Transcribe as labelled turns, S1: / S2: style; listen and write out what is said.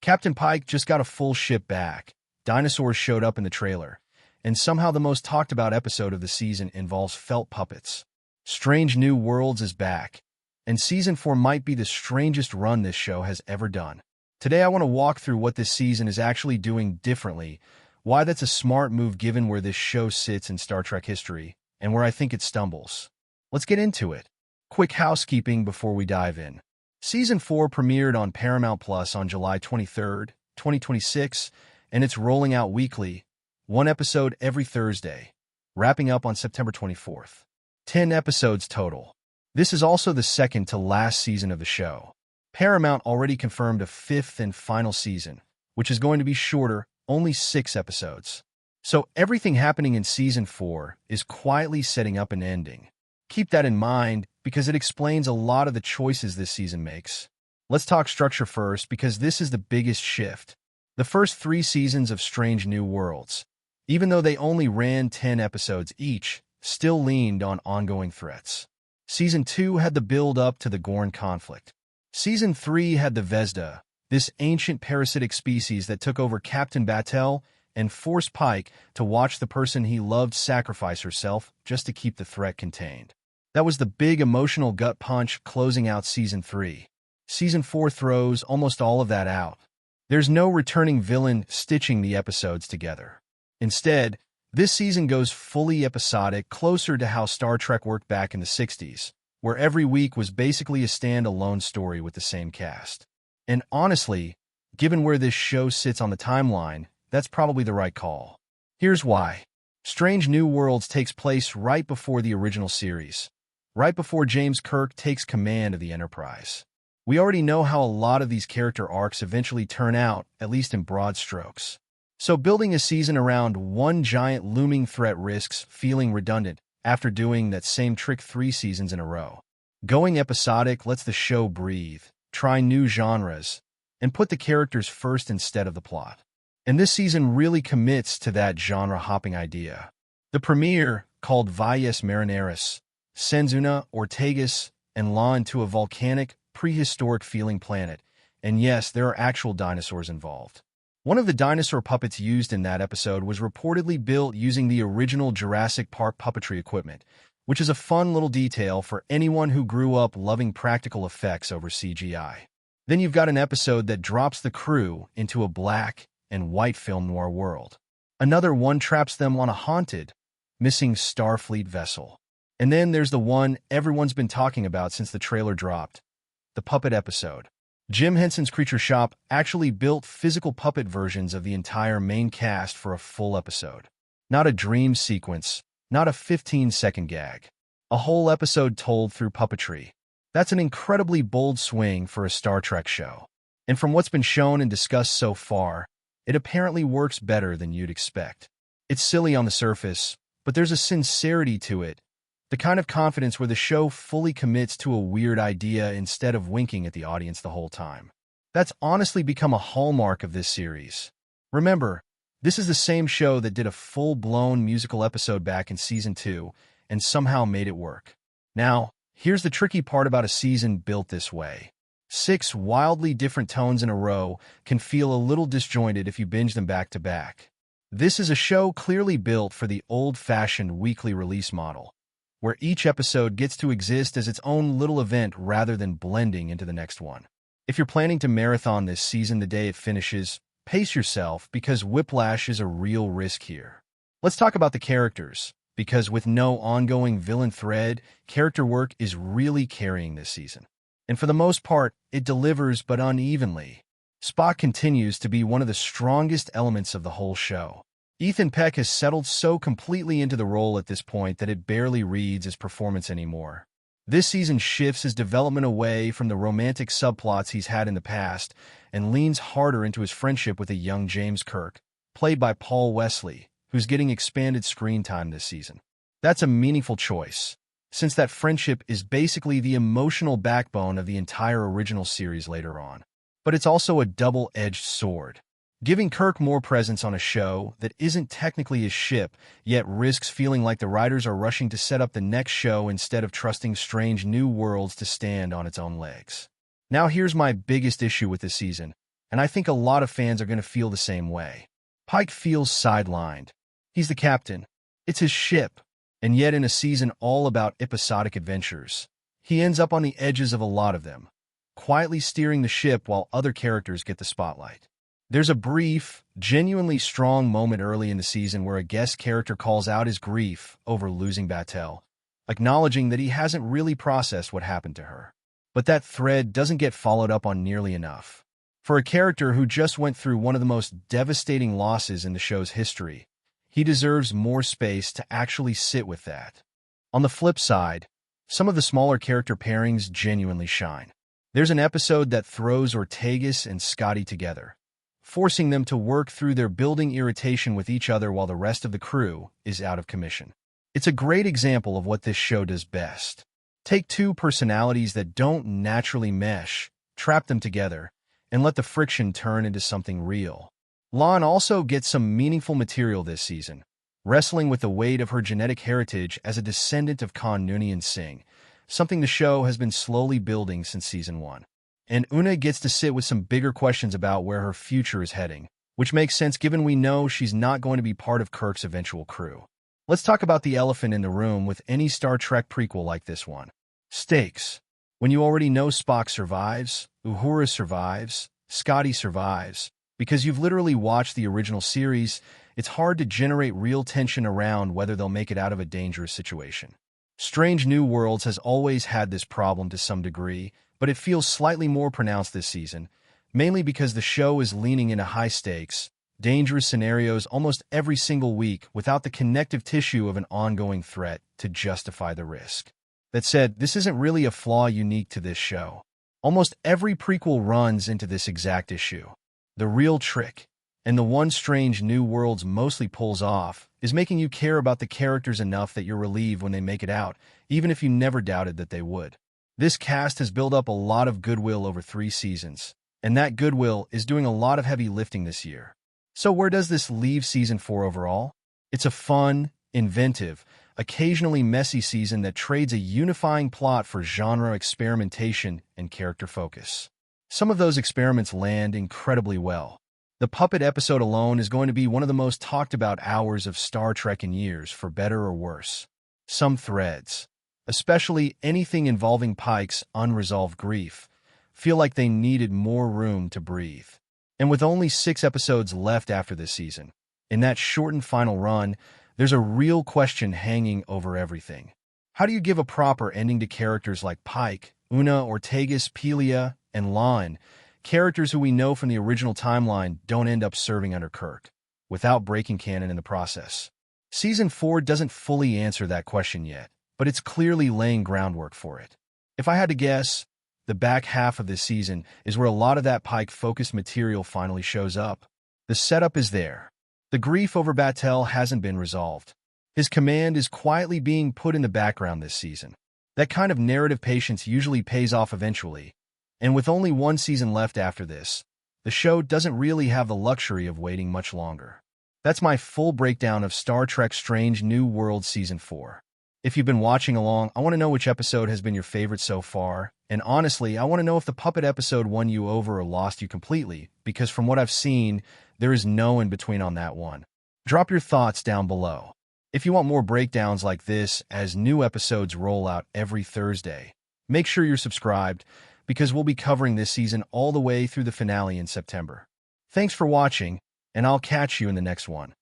S1: Captain Pike just got a full ship back. Dinosaurs showed up in the trailer. And somehow the most talked about episode of the season involves felt puppets. Strange New Worlds is back. And Season 4 might be the strangest run this show has ever done. Today I want to walk through what this season is actually doing differently, why that's a smart move given where this show sits in Star Trek history, and where I think it stumbles. Let's get into it. Quick housekeeping before we dive in. Season 4 premiered on Paramount Plus on July 23, 2026, and it's rolling out weekly, one episode every Thursday, wrapping up on September 24th. 10 episodes total. This is also the second to last season of the show. Paramount already confirmed a fifth and final season, which is going to be shorter, only 6 episodes. So everything happening in Season 4 is quietly setting up an ending. Keep that in mind because it explains a lot of the choices this season makes. Let's talk structure first because this is the biggest shift. The first 3 seasons of Strange New Worlds, even though they only ran 10 episodes each, still leaned on ongoing threats. Season 2 had the build-up to the Gorn conflict. Season 3 had the Vesda, this ancient parasitic species that took over Captain Batel and forced Pike to watch the person he loved sacrifice herself just to keep the threat contained. That was the big emotional gut punch closing out Season 3. Season 4 throws almost all of that out. There's no returning villain stitching the episodes together. Instead, this season goes fully episodic, closer to how Star Trek worked back in the 60s, where every week was basically a stand-alone story with the same cast. And honestly, given where this show sits on the timeline, that's probably the right call. Here's why. Strange New Worlds takes place right before the original series, right before James Kirk takes command of the Enterprise. We already know how a lot of these character arcs eventually turn out, at least in broad strokes. So building a season around one giant looming threat risks feeling redundant after doing that same trick 3 seasons in a row. Going episodic lets the show breathe, try new genres, and put the characters first instead of the plot. And this season really commits to that genre-hopping idea. The premiere, called Valles Marineris, sends Una, Ortegas, and Lon to a volcanic, prehistoric-feeling planet, and yes, there are actual dinosaurs involved. One of the dinosaur puppets used in that episode was reportedly built using the original Jurassic Park puppetry equipment, which is a fun little detail for anyone who grew up loving practical effects over CGI. Then you've got an episode that drops the crew into a black and white film noir world. Another one traps them on a haunted, missing Starfleet vessel. And then there's the one everyone's been talking about since the trailer dropped, the puppet episode. Jim Henson's Creature Shop actually built physical puppet versions of the entire main cast for a full episode. Not a dream sequence, not a 15-second gag. A whole episode told through puppetry. That's an incredibly bold swing for a Star Trek show. And from what's been shown and discussed so far, it apparently works better than you'd expect. It's silly on the surface, but there's a sincerity to it. The kind of confidence where the show fully commits to a weird idea instead of winking at the audience the whole time. That's honestly become a hallmark of this series. Remember, this is the same show that did a full-blown musical episode back in Season 2 and somehow made it work. Now, here's the tricky part about a season built this way. 6 wildly different tones in a row can feel a little disjointed if you binge them back to back. This is a show clearly built for the old-fashioned weekly release model, where each episode gets to exist as its own little event rather than blending into the next one. If you're planning to marathon this season the day it finishes, pace yourself because whiplash is a real risk here. Let's talk about the characters, because with no ongoing villain thread, character work is really carrying this season. And for the most part, it delivers but unevenly. Spock continues to be one of the strongest elements of the whole show. Ethan Peck has settled so completely into the role at this point that it barely reads his performance anymore. This season shifts his development away from the romantic subplots he's had in the past and leans harder into his friendship with a young James Kirk, played by Paul Wesley, who's getting expanded screen time this season. That's a meaningful choice, since that friendship is basically the emotional backbone of the entire original series later on. But it's also a double-edged sword. Giving Kirk more presence on a show that isn't technically his ship, yet risks feeling like the writers are rushing to set up the next show instead of trusting Strange New Worlds to stand on its own legs. Now here's my biggest issue with this season. and I think a lot of fans are going to feel the same way. Pike feels sidelined. He's the captain. It's his ship. And yet in a season all about episodic adventures, he ends up on the edges of a lot of them, quietly steering the ship while other characters get the spotlight. There's a brief, genuinely strong moment early in the season where a guest character calls out his grief over losing Batel, acknowledging that he hasn't really processed what happened to her. But that thread doesn't get followed up on nearly enough. For a character who just went through one of the most devastating losses in the show's history, he deserves more space to actually sit with that. On the flip side, some of the smaller character pairings genuinely shine. There's an episode that throws Ortegas and Scotty together, forcing them to work through their building irritation with each other while the rest of the crew is out of commission. It's a great example of what this show does best. Take two personalities that don't naturally mesh, trap them together, and let the friction turn into something real. Lon also gets some meaningful material this season, wrestling with the weight of her genetic heritage as a descendant of Khan Noonien Singh, something the show has been slowly building since Season 1. And Una gets to sit with some bigger questions about where her future is heading, which makes sense given we know she's not going to be part of Kirk's eventual crew. Let's talk about the elephant in the room with any Star Trek prequel like this one. Stakes. When you already know Spock survives, Uhura survives, Scotty survives, because you've literally watched the original series, it's hard to generate real tension around whether they'll make it out of a dangerous situation. Strange New Worlds has always had this problem to some degree, but it feels slightly more pronounced this season, mainly because the show is leaning into high-stakes, dangerous scenarios almost every single week without the connective tissue of an ongoing threat to justify the risk. That said, this isn't really a flaw unique to this show. Almost every prequel runs into this exact issue. The real trick, and the one Strange New Worlds mostly pulls off, is making you care about the characters enough that you're relieved when they make it out, even if you never doubted that they would. This cast has built up a lot of goodwill over 3 seasons, and that goodwill is doing a lot of heavy lifting this year. So where does this leave Season 4 overall? It's a fun, inventive, occasionally messy season that trades a unifying plot for genre experimentation and character focus. Some of those experiments land incredibly well. The puppet episode alone is going to be one of the most talked about hours of Star Trek in years, for better or worse. Some threads, especially anything involving Pike's unresolved grief, feel like they needed more room to breathe. And with only 6 episodes left after this season, in that shortened final run, there's a real question hanging over everything. How do you give a proper ending to characters like Pike, Una, Ortegas, Pelia, and Lon, characters who we know from the original timeline don't end up serving under Kirk, without breaking canon in the process? Season 4 doesn't fully answer that question yet, but it's clearly laying groundwork for it. If I had to guess, the back half of this season is where a lot of that Pike-focused material finally shows up. The setup is there. The grief over Batel hasn't been resolved. His command is quietly being put in the background this season. That kind of narrative patience usually pays off eventually, and with only 1 season left after this, the show doesn't really have the luxury of waiting much longer. That's my full breakdown of Star Trek Strange New Worlds Season 4. If you've been watching along, I want to know which episode has been your favorite so far, and honestly, I want to know if the puppet episode won you over or lost you completely, because from what I've seen, there is no in between on that one. Drop your thoughts down below. If you want more breakdowns like this as new episodes roll out every Thursday, make sure you're subscribed, because we'll be covering this season all the way through the finale in September. Thanks for watching, and I'll catch you in the next one.